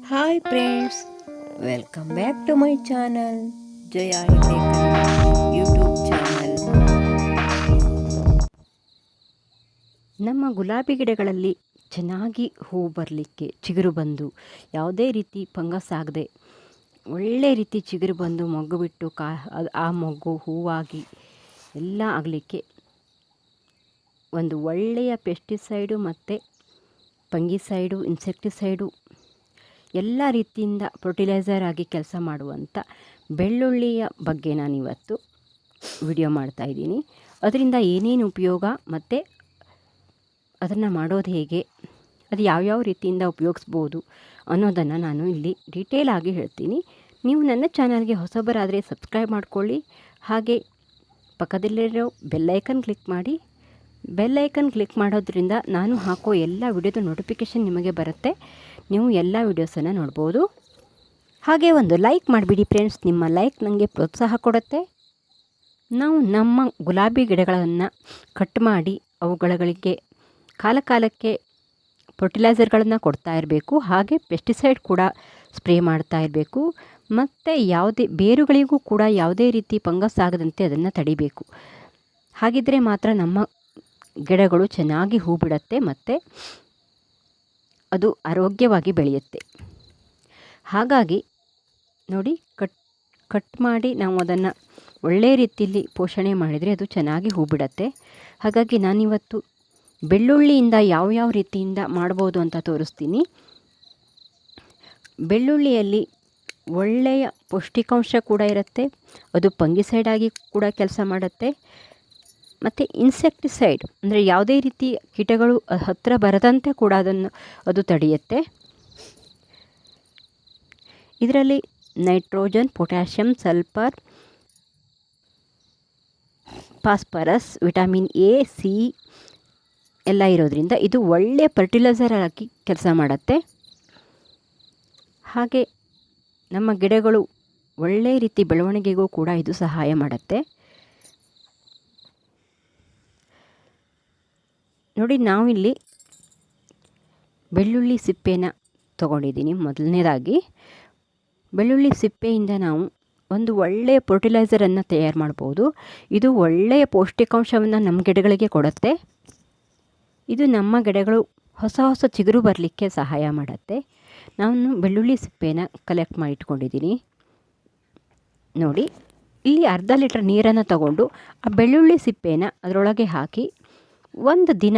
Hi friends, welcome back to my channel Jaya ಹegde YouTube channel. ನಮ್ಮ ಗುಲಾಬಿ ಗಿಡಗಳಲ್ಲಿ ಚೆನ್ನಾಗಿ ಹೂ ಬರಲಿಕ್ಕೆ, ಚಿಗುರು ಬಂದು ಯಾವುದೇ ರೀತಿ ಫಂಗಸ್ ಆಗದೆ ಒಳ್ಳೆ ರೀತಿ ಚಿಗುರು ಬಂದು ಮೊಗ್ಗು ಬಿಟ್ಟು ಆ ಮೊಗ್ಗು ಹೂವಾಗಿ ಎಲ್ಲ ಆಗಲಿಕ್ಕೆ ಒಂದು ಒಳ್ಳೆಯ ಪೆಸ್ಟಿಸೈಡು ಮತ್ತು ಫಂಗಿಸೈಡು, ಇನ್ಸೆಕ್ಟಿಸೈಡು ಎಲ್ಲ ರೀತಿಯಿಂದ ಫರ್ಟಿಲೈಸರ್ ಆಗಿ ಕೆಲಸ ಮಾಡುವಂಥ ಬೆಳ್ಳುಳ್ಳಿಯ ಬಗ್ಗೆ ನಾನಿವತ್ತು ವಿಡಿಯೋ ಮಾಡ್ತಾಯಿದ್ದೀನಿ. ಅದರಿಂದ ಏನೇನು ಉಪಯೋಗ ಮತ್ತು ಅದನ್ನು ಮಾಡೋದು ಹೇಗೆ, ಅದು ಯಾವ್ಯಾವ ರೀತಿಯಿಂದ ಉಪಯೋಗಿಸ್ಬೋದು ಅನ್ನೋದನ್ನು ನಾನು ಇಲ್ಲಿ ಡೀಟೇಲ್ ಆಗಿ ಹೇಳ್ತೀನಿ. ನೀವು ನನ್ನ ಚಾನಲ್ಗೆ ಹೊಸಬರಾದರೆ ಸಬ್ಸ್ಕ್ರೈಬ್ ಮಾಡ್ಕೊಳ್ಳಿ. ಹಾಗೆ ಪಕ್ಕದಲ್ಲಿರೋ ಬೆಲ್ಲೈಕನ್ ಕ್ಲಿಕ್ ಮಾಡಿ. ಬೆಲ್ಲೈಕನ್ ಕ್ಲಿಕ್ ಮಾಡೋದ್ರಿಂದ ನಾನು ಹಾಕೋ ಎಲ್ಲ ವಿಡಿಯೋದ ನೋಟಿಫಿಕೇಷನ್ ನಿಮಗೆ ಬರುತ್ತೆ. ನೀವು ಎಲ್ಲ ವಿಡಿಯೋಸನ್ನು ನೋಡ್ಬೋದು. ಹಾಗೆ ಒಂದು ಲೈಕ್ ಮಾಡಿಬಿಡಿ ಫ್ರೆಂಡ್ಸ್. ನಿಮ್ಮ ಲೈಕ್ ನನಗೆ ಪ್ರೋತ್ಸಾಹ ಕೊಡುತ್ತೆ. ನಾವು ನಮ್ಮ ಗುಲಾಬಿ ಗಿಡಗಳನ್ನು ಕಟ್ ಮಾಡಿ ಅವುಗಳಿಗೆ ಕಾಲಕ್ಕೆ ಫರ್ಟಿಲೈಸರ್ಗಳನ್ನು ಕೊಡ್ತಾ ಇರಬೇಕು. ಹಾಗೆ ಪೆಸ್ಟಿಸೈಡ್ ಕೂಡ ಸ್ಪ್ರೇ ಮಾಡ್ತಾ ಇರಬೇಕು. ಮತ್ತು ಯಾವುದೇ ಬೇರುಗಳಿಗೂ ಕೂಡ ಯಾವುದೇ ರೀತಿ ಫಂಗಸ್ ಆಗದಂತೆ ಅದನ್ನು ತಡಿಬೇಕು. ಹಾಗಿದ್ದರೆ ಮಾತ್ರ ನಮ್ಮ ಗಿಡಗಳು ಚೆನ್ನಾಗಿ ಹೂ ಬಿಡುತ್ತೆ ಮತ್ತು ಅದು ಆರೋಗ್ಯವಾಗಿ ಬೆಳೆಯುತ್ತೆ. ಹಾಗಾಗಿ ನೋಡಿ, ಕಟ್ ಮಾಡಿ ನಾವು ಅದನ್ನು ಒಳ್ಳೆಯ ರೀತಿಯಲ್ಲಿ ಪೋಷಣೆ ಮಾಡಿದರೆ ಅದು ಚೆನ್ನಾಗಿ ಹೂ ಬಿಡುತ್ತೆ. ಹಾಗಾಗಿ ನಾನಿವತ್ತು ಬೆಳ್ಳುಳ್ಳಿಯಿಂದ ಯಾವ ರೀತಿಯಿಂದ ಮಾಡ್ಬೋದು ಅಂತ ತೋರಿಸ್ತೀನಿ. ಬೆಳ್ಳುಳ್ಳಿಯಲ್ಲಿ ಒಳ್ಳೆಯ ಪೌಷ್ಟಿಕಾಂಶ ಕೂಡ ಇರುತ್ತೆ. ಅದು ಫಂಗಿಸೈಡ್ ಆಗಿ ಕೂಡ ಕೆಲಸ ಮಾಡುತ್ತೆ. ಮತ್ತು ಇನ್ಸೆಕ್ಟಿಸೈಡ್ ಅಂದರೆ ಯಾವುದೇ ರೀತಿ ಕೀಟಗಳು ಹತ್ತಿರ ಬರದಂತೆ ಕೂಡ ಅದು ತಡೆಯುತ್ತೆ. ಇದರಲ್ಲಿ nitrogen, potassium, sulphur, phosphorus, vitamin A, C ಎಲ್ಲ ಇರೋದ್ರಿಂದ ಇದು ಒಳ್ಳೆಯ ಫರ್ಟಿಲೈಸರ್ ಆಗಿ ಕೆಲಸ ಮಾಡುತ್ತೆ. ಹಾಗೆ ನಮ್ಮ ಗಿಡಗಳು ಒಳ್ಳೆಯ ರೀತಿ ಬೆಳವಣಿಗೆಗೂ ಕೂಡ ಇದು ಸಹಾಯ ಮಾಡುತ್ತೆ. ನೋಡಿ, ನಾವಿಲ್ಲಿ ಬೆಳ್ಳುಳ್ಳಿ ಸಿಪ್ಪೆನ ತೊಗೊಂಡಿದ್ದೀನಿ. ಮೊದಲನೇದಾಗಿ ಬೆಳ್ಳುಳ್ಳಿ ಸಿಪ್ಪೆಯಿಂದ ನಾವು ಒಂದು ಒಳ್ಳೆಯ ಫರ್ಟಿಲೈಸರನ್ನು ತಯಾರು ಮಾಡ್ಬೋದು. ಇದು ಒಳ್ಳೆಯ ಪೌಷ್ಟಿಕಾಂಶವನ್ನು ನಮ್ಮ ಗಿಡಗಳಿಗೆ ಕೊಡುತ್ತೆ. ಇದು ನಮ್ಮ ಗಿಡಗಳು ಹೊಸ ಚಿಗುರು ಬರಲಿಕ್ಕೆ ಸಹಾಯ ಮಾಡುತ್ತೆ. ನಾನು ಬೆಳ್ಳುಳ್ಳಿ ಸಿಪ್ಪೆನ ಕಲೆಕ್ಟ್ ಮಾಡಿ ಇಟ್ಕೊಂಡಿದ್ದೀನಿ. ನೋಡಿ, ಇಲ್ಲಿ ಅರ್ಧ ಲೀಟರ್ ನೀರನ್ನು ತಗೊಂಡು ಆ ಬೆಳ್ಳುಳ್ಳಿ ಸಿಪ್ಪೆನ ಅದರೊಳಗೆ ಹಾಕಿ ಒಂದು ದಿನ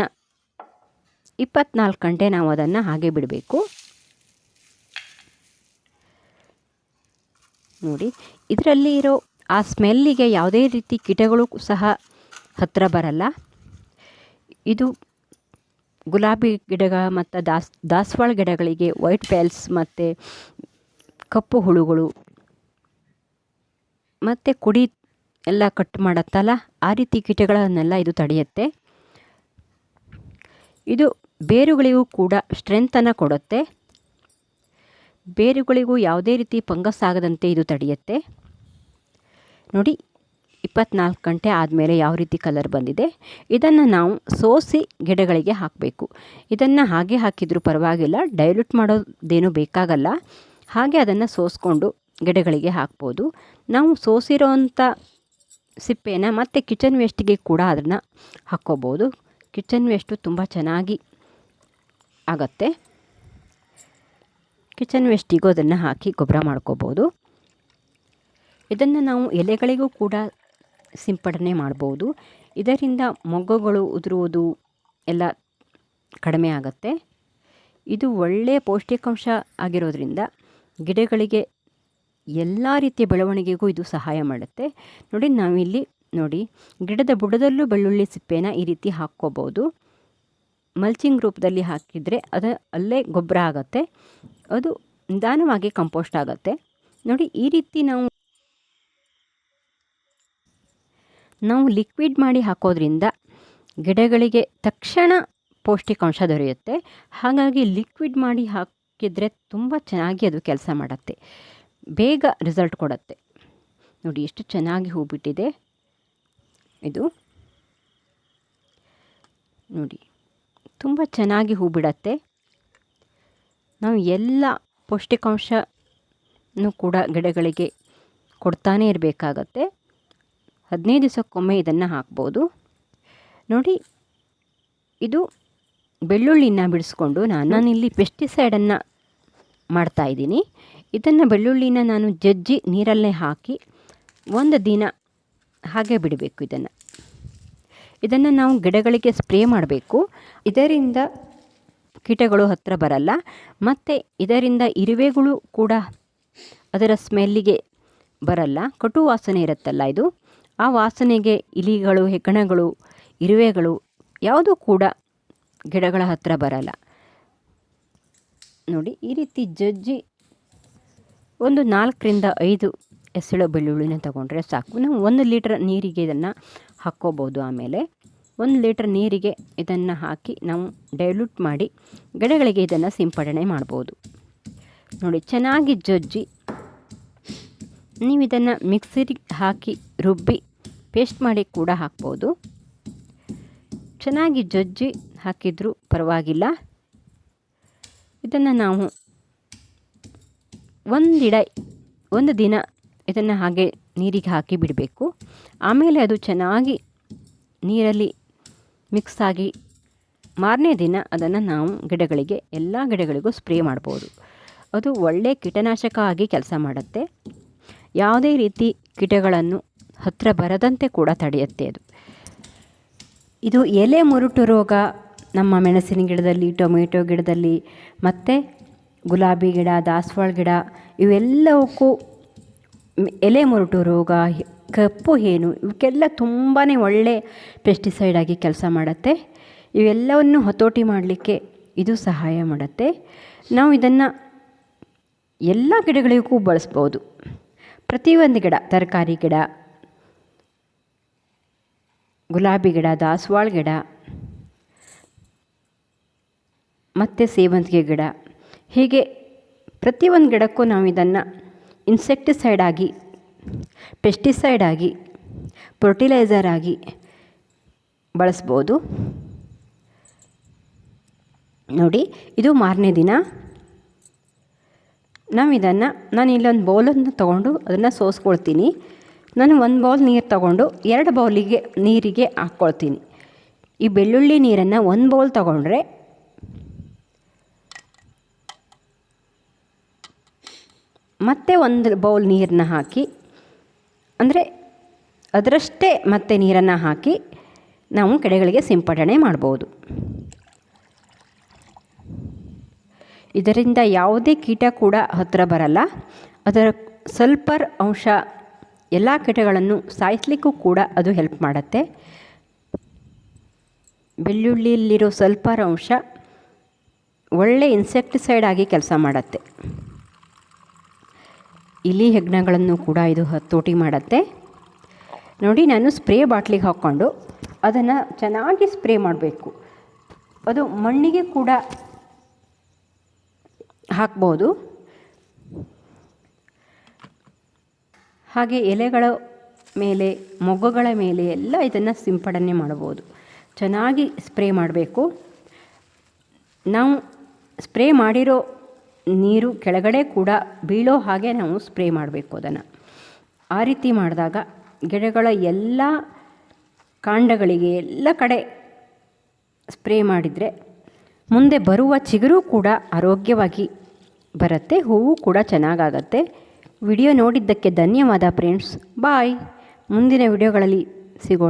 24 ಗಂಟೆ ನಾವು ಅದನ್ನು ಹಾಗೆ ಬಿಡಬೇಕು. ನೋಡಿ, ಇದರಲ್ಲಿ ಇರೋ ಆ ಸ್ಮೆಲ್ಲಿಗೆ ಯಾವುದೇ ರೀತಿ ಕೀಟಗಳು ಸಹ ಹತ್ತಿರ ಬರಲ್ಲ. ಇದು ಗುಲಾಬಿ ಗಿಡ ಮತ್ತು ದಾಸವಾಳ ಗಿಡಗಳಿಗೆ ವೈಟ್ ಪೆಲ್ಸ್ ಮತ್ತು ಕಪ್ಪು ಹುಳುಗಳು ಮತ್ತು ಕುಡಿ ಎಲ್ಲ ಕಟ್ ಮಾಡುತ್ತಲ್ಲ, ಆ ರೀತಿ ಕೀಟಗಳನ್ನೆಲ್ಲ ಇದು ತಡೆಯುತ್ತೆ. ಇದು ಬೇರುಗಳಿಗೂ ಕೂಡ ಸ್ಟ್ರೆಂತನ್ನು ಕೊಡುತ್ತೆ. ಬೇರುಗಳಿಗೂ ಯಾವುದೇ ರೀತಿ ಫಂಗಸ್ ಆಗದಂತೆ ಇದು ತಡೆಯುತ್ತೆ. ನೋಡಿ, 24 ಗಂಟೆ ಆದಮೇಲೆ ಯಾವ ರೀತಿ ಕಲರ್ ಬಂದಿದೆ. ಇದನ್ನು ನಾವು ಸೋಸಿ ಗಿಡಗಳಿಗೆ ಹಾಕಬೇಕು. ಇದನ್ನು ಹಾಗೆ ಹಾಕಿದರೂ ಪರವಾಗಿಲ್ಲ, ಡೈಲ್ಯೂಟ್ ಮಾಡೋದೇನೂ ಬೇಕಾಗಲ್ಲ. ಹಾಗೆ ಅದನ್ನು ಸೋಸ್ಕೊಂಡು ಗಿಡಗಳಿಗೆ ಹಾಕ್ಬೋದು. ನಾವು ಸೋಸಿರೋವಂಥ ಸಿಪ್ಪೆನ ಮತ್ತು ಕಿಚನ್ ವೇಸ್ಟಿಗೆ ಕೂಡ ಅದನ್ನು ಹಾಕ್ಕೋಬೋದು. ಕಿಚನ್ ವೇಸ್ಟು ತುಂಬ ಚೆನ್ನಾಗಿ ಆಗುತ್ತೆ. ಕಿಚನ್ ವೇಸ್ಟಿಗೂ ಅದನ್ನು ಹಾಕಿ ಗೊಬ್ಬರ ಮಾಡ್ಕೋಬೋದು. ಇದನ್ನು ನಾವು ಎಲೆಗಳಿಗೂ ಕೂಡ ಸಿಂಪಡಣೆ ಮಾಡ್ಬೋದು. ಇದರಿಂದ ಮೊಗ್ಗುಗಳು ಉದುರುವುದು ಎಲ್ಲ ಕಡಿಮೆ ಆಗುತ್ತೆ. ಇದು ಒಳ್ಳೆಯ ಪೌಷ್ಟಿಕಾಂಶ ಆಗಿರೋದ್ರಿಂದ ಗಿಡಗಳಿಗೆ ಎಲ್ಲ ರೀತಿಯ ಬೆಳವಣಿಗೆಗೂ ಇದು ಸಹಾಯ ಮಾಡುತ್ತೆ. ನೋಡಿ, ನಾವಿಲ್ಲಿ ನೋಡಿ, ಗಿಡದ ಬುಡದಲ್ಲೂ ಬೆಳ್ಳುಳ್ಳಿ ಸಿಪ್ಪೆನ ಈ ರೀತಿ ಹಾಕ್ಕೋಬೋದು. ಮಲ್ಚಿಂಗ್ ರೂಪದಲ್ಲಿ ಹಾಕಿದರೆ ಅದು ಅಲ್ಲೇ ಗೊಬ್ಬರ ಆಗುತ್ತೆ. ಅದು ನಿಧಾನವಾಗಿ ಕಂಪೋಸ್ಟ್ ಆಗುತ್ತೆ. ನೋಡಿ, ಈ ರೀತಿ ನಾವು ಲಿಕ್ವಿಡ್ ಮಾಡಿ ಹಾಕೋದ್ರಿಂದ ಗಿಡಗಳಿಗೆ ತಕ್ಷಣ ಪೌಷ್ಟಿಕಾಂಶ ದೊರೆಯುತ್ತೆ. ಹಾಗಾಗಿ ಲಿಕ್ವಿಡ್ ಮಾಡಿ ಹಾಕಿದರೆ ತುಂಬ ಚೆನ್ನಾಗಿ ಅದು ಕೆಲಸ ಮಾಡುತ್ತೆ, ಬೇಗ ರಿಸಲ್ಟ್ ಕೊಡುತ್ತೆ. ನೋಡಿ, ಎಷ್ಟು ಚೆನ್ನಾಗಿ ಹೂ ಬಿಟ್ಟಿದೆ ಇದು. ನೋಡಿ, ತುಂಬ ಚೆನ್ನಾಗಿ ಹೂ ಬಿಡುತ್ತೆ. ನಾವು ಎಲ್ಲ ಪೌಷ್ಟಿಕಾಂಶನೂ ಕೂಡ ಗಿಡಗಳಿಗೆ ಕೊಡ್ತಾನೇ ಇರಬೇಕಾಗತ್ತೆ. 15 ದಿವಸಕ್ಕೊಮ್ಮೆ ಇದನ್ನು ಹಾಕ್ಬೋದು. ನೋಡಿ, ಇದು ಬೆಳ್ಳುಳ್ಳಿನ ಬಿಡಿಸ್ಕೊಂಡು ನಾನಿಲ್ಲಿ ಪೆಸ್ಟಿಸೈಡನ್ನು ಮಾಡ್ತಾಯಿದ್ದೀನಿ. ಇದನ್ನು ಬೆಳ್ಳುಳ್ಳಿನ ನಾನು ಜಜ್ಜಿ ನೀರಲ್ಲೇ ಹಾಕಿ 1 ದಿನ ಹಾಗೆ ಬಿಡಬೇಕು. ಇದನ್ನು ನಾವು ಗಿಡಗಳಿಗೆ ಸ್ಪ್ರೇ ಮಾಡಬೇಕು. ಇದರಿಂದ ಕೀಟಗಳು ಹತ್ತಿರ ಬರಲ್ಲ, ಮತ್ತು ಇದರಿಂದ ಇರುವೆಗಳು ಕೂಡ ಅದರ ಸ್ಮೆಲ್ಲಿಗೆ ಬರಲ್ಲ. ಕಟು ವಾಸನೆ ಇರುತ್ತಲ್ಲ ಇದು, ಆ ವಾಸನೆಗೆ ಇಲಿಗಳು, ಹೆಗ್ಗಣಗಳು, ಇರುವೆಗಳು ಯಾವುದೂ ಕೂಡ ಗಿಡಗಳ ಹತ್ತಿರ ಬರಲ್ಲ. ನೋಡಿ, ಈ ರೀತಿ ಜಜ್ಜಿ ಒಂದು 4ರಿಂದ 5 ಎಸಳು ಬೆಳ್ಳುಳ್ಳಿನ ತಗೊಂಡ್ರೆ ಸಾಕು. ನಾವು 1 ಲೀಟ್ರ್ ನೀರಿಗೆ ಇದನ್ನು ಹಾಕ್ಕೋಬೋದು. ಆಮೇಲೆ 1 ಲೀಟ್ರ್ ನೀರಿಗೆ ಇದನ್ನು ಹಾಕಿ ನಾವು ಡೈಲ್ಯೂಟ್ ಮಾಡಿ ಗಿಡಗಳಿಗೆ ಇದನ್ನು ಸಿಂಪಡಣೆ ಮಾಡ್ಬೋದು. ನೋಡಿ, ಚೆನ್ನಾಗಿ ಜಜ್ಜಿ ನೀವು ಇದನ್ನು ಮಿಕ್ಸಿಗೆ ಹಾಕಿ ರುಬ್ಬಿ ಪೇಸ್ಟ್ ಮಾಡಿ ಕೂಡ ಹಾಕ್ಬೋದು. ಚೆನ್ನಾಗಿ ಜಜ್ಜಿ ಹಾಕಿದರೂ ಪರವಾಗಿಲ್ಲ. ಇದನ್ನು ನಾವು 1 ದಿನ ಇದನ್ನು ಹಾಗೆ ನೀರಿಗೆ ಹಾಕಿ ಬಿಡಬೇಕು. ಆಮೇಲೆ ಅದು ಚೆನ್ನಾಗಿ ನೀರಲ್ಲಿ ಮಿಕ್ಸ್ ಆಗಿ ಮಾರನೇ ದಿನ ಅದನ್ನು ನಾವು ಎಲ್ಲ ಗಿಡಗಳಿಗೂ ಸ್ಪ್ರೇ ಮಾಡ್ಬೋದು. ಅದು ಒಳ್ಳೆಯ ಕೀಟನಾಶಕ ಆಗಿ ಕೆಲಸ ಮಾಡುತ್ತೆ. ಯಾವುದೇ ರೀತಿ ಕೀಟಗಳನ್ನು ಹತ್ತಿರ ಬರದಂತೆ ಕೂಡ ತಡೆಯುತ್ತೆ ಇದು ಎಲೆ ಮುರುಟು ರೋಗ ನಮ್ಮ ಮೆಣಸಿನ ಗಿಡದಲ್ಲಿ, ಟೊಮೆಟೊ ಗಿಡದಲ್ಲಿ, ಮತ್ತು ಗುಲಾಬಿ ಗಿಡ, ದಾಸವಾಳ ಗಿಡ ಇವೆಲ್ಲವಕ್ಕೂ ಎಲೆ ಮುರುಟು ರೋಗ, ಕಪ್ಪು ಹೇನು ಇವಕ್ಕೆಲ್ಲ ತುಂಬಾ ಒಳ್ಳೆ ಪೆಸ್ಟಿಸೈಡ್ ಆಗಿ ಕೆಲಸ ಮಾಡುತ್ತೆ. ಇವೆಲ್ಲವನ್ನು ಹತೋಟಿ ಮಾಡಲಿಕ್ಕೆ ಇದು ಸಹಾಯ ಮಾಡುತ್ತೆ. ನಾವು ಇದನ್ನು ಎಲ್ಲ ಗಿಡಗಳಿಗೂ ಬಳಸ್ಬೋದು. ಪ್ರತಿಯೊಂದು ಗಿಡ, ತರಕಾರಿ ಗಿಡ, ಗುಲಾಬಿ ಗಿಡ, ದಾಸವಾಳ ಗಿಡ ಮತ್ತು ಸೇವಂತಿಗೆ ಗಿಡ, ಹೀಗೆ ಪ್ರತಿಯೊಂದು ಗಿಡಕ್ಕೂ ನಾವು ಇದನ್ನು ಇನ್ಸೆಕ್ಟಿಸೈಡ್ ಆಗಿ, ಪೆಸ್ಟಿಸೈಡ್ ಆಗಿ, ಫರ್ಟಿಲೈಸರ್ ಆಗಿ ಬಳಸ್ಬೋದು. ನೋಡಿ, ಇದು ಮಾರನೇ ದಿನ ನಾನು ಇಲ್ಲೊಂದು ಬೌಲನ್ನು ತೊಗೊಂಡು ಅದನ್ನು ಸೋಸ್ಕೊಳ್ತೀನಿ. ನಾನು 1 ಬೌಲ್ ನೀರು ತೊಗೊಂಡು 2 ಬೌಲಿಗೆ ನೀರಿಗೆ ಹಾಕ್ಕೊಳ್ತೀನಿ. ಈ ಬೆಳ್ಳುಳ್ಳಿ ನೀರನ್ನು 1 ಬೌಲ್ ತೊಗೊಂಡ್ರೆ ಮತ್ತೆ 1 ಬೌಲ್ ನೀರನ್ನ ಹಾಕಿ, ಅಂದರೆ ಅದರಷ್ಟೇ ಮತ್ತೆ ನೀರನ್ನು ಹಾಕಿ ನಾವು ಗಿಡಗಳಿಗೆ ಸಿಂಪಡಣೆ ಮಾಡ್ಬೋದು. ಇದರಿಂದ ಯಾವುದೇ ಕೀಟ ಕೂಡ ಹತ್ತಿರ ಬರಲ್ಲ. ಅದರ ಸಲ್ಫರ್ ಅಂಶ ಎಲ್ಲ ಕೀಟಗಳನ್ನು ಸಾಯಿಸಲಿಕ್ಕೂ ಕೂಡ ಅದು ಹೆಲ್ಪ್ ಮಾಡುತ್ತೆ. ಬೆಳ್ಳುಳ್ಳಿಯಲ್ಲಿರೋ ಸಲ್ಫರ್ ಅಂಶ ಒಳ್ಳೆ ಇನ್ಸೆಕ್ಟಿಸೈಡ್ ಆಗಿ ಕೆಲಸ ಮಾಡುತ್ತೆ. ಇಲಿ ಹೆಗ್ಗಣಗಳನ್ನು ಕೂಡ ಇದು ಹತೋಟಿ ಮಾಡುತ್ತೆ. ನೋಡಿ, ನಾನು ಸ್ಪ್ರೇ ಬಾಟ್ಲಿಗೆ ಹಾಕ್ಕೊಂಡು ಅದನ್ನು ಚೆನ್ನಾಗಿ ಸ್ಪ್ರೇ ಮಾಡಬೇಕು. ಅದು ಮಣ್ಣಿಗೆ ಕೂಡ ಹಾಕ್ಬೋದು. ಹಾಗೆ ಎಲೆಗಳ ಮೇಲೆ, ಮೊಗ್ಗುಗಳ ಮೇಲೆ ಎಲ್ಲ ಇದನ್ನು ಸಿಂಪಡಣೆ ಮಾಡ್ಬೋದು. ಚೆನ್ನಾಗಿ ಸ್ಪ್ರೇ ಮಾಡಬೇಕು. ನಾವು ಸ್ಪ್ರೇ ಮಾಡಿರೋ ನೀರು ಕೆಳಗಡೆ ಕೂಡ ಬೀಳೋ ಹಾಗೆ ನಾವು ಸ್ಪ್ರೇ ಮಾಡಬೇಕು ಅದನ್ನು. ಆ ರೀತಿ ಮಾಡಿದಾಗ ಗಿಡಗಳ ಎಲ್ಲ ಕಾಂಡಗಳಿಗೆ ಎಲ್ಲ ಕಡೆ ಸ್ಪ್ರೇ ಮಾಡಿದರೆ ಮುಂದೆ ಬರುವ ಚಿಗುರು ಕೂಡ ಆರೋಗ್ಯವಾಗಿ ಬರುತ್ತೆ, ಹೂವು ಕೂಡ ಚೆನ್ನಾಗಾಗತ್ತೆ. ವಿಡಿಯೋ ನೋಡಿದ್ದಕ್ಕೆ ಧನ್ಯವಾದ ಫ್ರೆಂಡ್ಸ್. ಬಾಯ್. ಮುಂದಿನ ವಿಡಿಯೋಗಳಲ್ಲಿ ಸಿಗೋಣ.